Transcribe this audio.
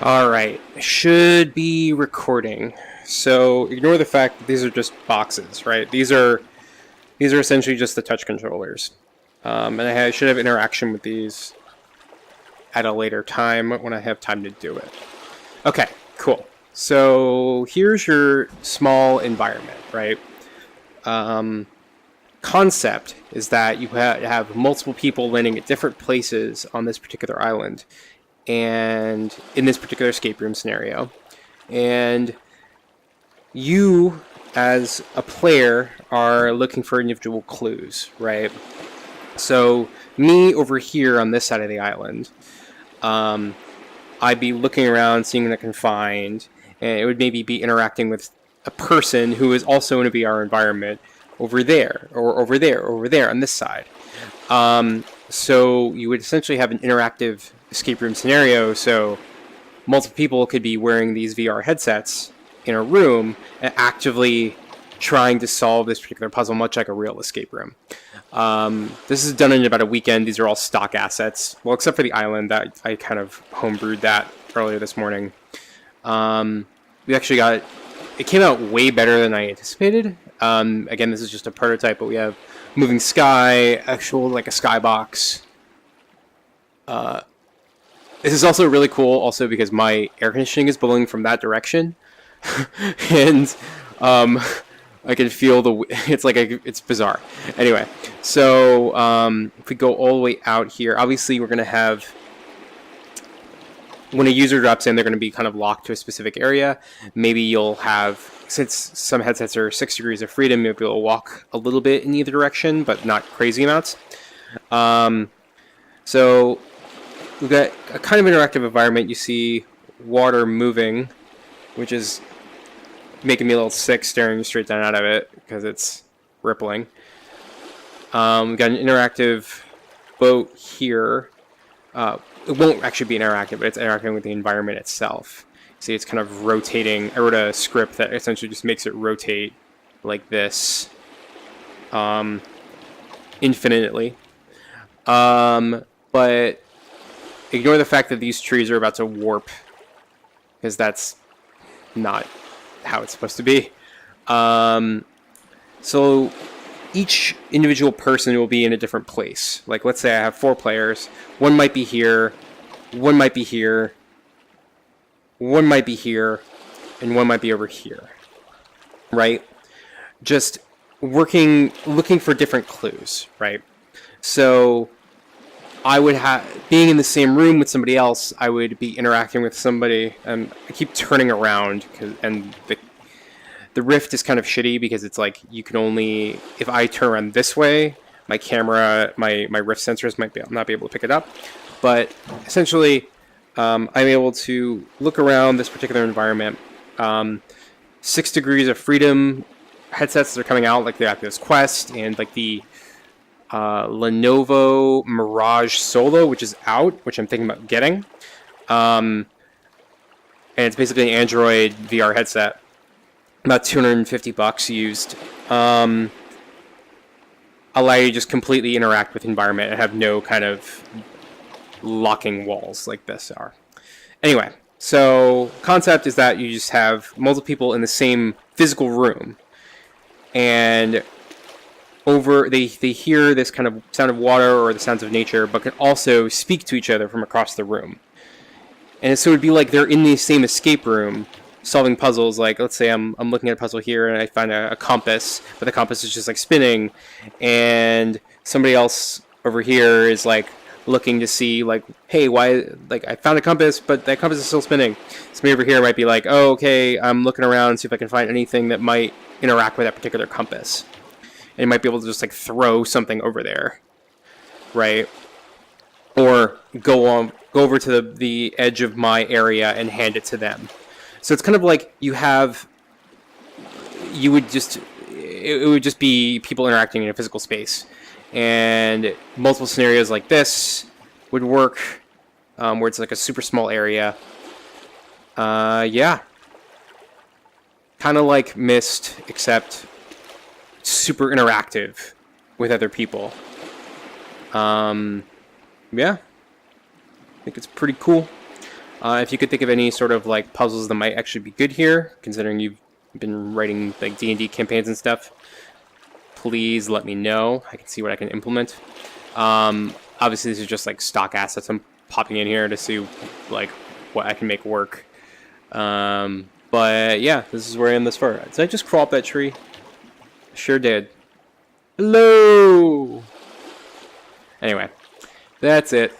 All right, should be recording. So ignore the fact that these are just boxes, right? These are essentially just the touch controllers, and I should have interaction with these at a later time when I have time to do it. Okay, cool. So here's your small environment, right? Um, Concept is that you have multiple people landing at different places on this particular island, and in this particular escape room scenario, and you as a player are looking for individual clues, right? So me over here on this side of the island, um, I'd be looking around, seeing what I can find, and it would maybe be interacting with a person who is also in a VR environment over there, or over there, or over there on this side. So you would essentially have an interactive escape room scenario. So multiple people could be wearing these VR headsets in a room and actively trying to solve this particular puzzle, much like a real escape room. This is done in about a weekend. These are all stock assets, well, except for the island that I kind of homebrewed that earlier this morning. We actually got it came out way better than I anticipated. Again, this is just a prototype, but we have moving sky, actual like a skybox. This is also really cool, also because my air conditioning is blowing from that direction, and I can feel the. It's like it's bizarre. Anyway, so if we go all the way out here, obviously we're gonna have when a user drops in, they're going to be kind of locked to a specific area. Maybe you'll have, since some headsets are 6 degrees of freedom, maybe you'll walk a little bit in either direction, but not crazy amounts. So we've got a kind of interactive environment. You see water moving, which is making me a little sick staring straight down out of it because it's rippling. We've got an interactive boat here. It won't actually be interactive, but it's interacting with the environment itself. See, it's kind of rotating. I wrote a script that essentially just makes it rotate like this infinitely. But ignore the fact that these trees are about to warp, because that's not how it's supposed to be. So each individual person will be in a different place. Like, let's say I have 4 players. One might be here, one might be here, one might be here, and one might be over here. Right? Just looking for different clues, right? So I would have, being in the same room with somebody else, I would be interacting with somebody, and I keep turning around, and the Rift is kind of shitty because it's like you can only, if I turn around this way, my camera, my Rift sensors might not be able to pick it up. But essentially, I'm able to look around this particular environment. 6 degrees of freedom headsets that are coming out, like the Oculus Quest and like the Lenovo Mirage Solo, which is out, which I'm thinking about getting. And it's basically an Android VR headset. About $250 used. Allow you to just completely interact with the environment and have no kind of locking walls like this are. Anyway, so concept is that you just have multiple people in the same physical room, and they hear this kind of sound of water or the sounds of nature, but can also speak to each other from across the room. And so it'd be like they're in the same escape room, solving puzzles. Like, let's say I'm looking at a puzzle here and I find a compass, but the compass is just like spinning, and somebody else over here is like looking to see like, hey, why, like, I found a compass, but that compass is still spinning. Somebody over here might be like, oh, okay, I'm looking around and see if I can find anything that might interact with that particular compass. And you might be able to just like throw something over there, right? Or go over to the edge of my area and hand it to them. So it's kind of like it would just be people interacting in a physical space, and multiple scenarios like this would work, where it's like a super small area. Yeah, kind of like Myst, except super interactive with other people. Yeah, I think it's pretty cool. If you could think of any sort of like puzzles that might actually be good here, considering you've been writing like D&D campaigns and stuff, please let me know. I can see what I can implement. Obviously, this is just like stock assets I'm popping in here to see like what I can make work. But yeah, this is where I am thus far. Did I just crawl up that tree? Sure did. Hello! Anyway, that's it.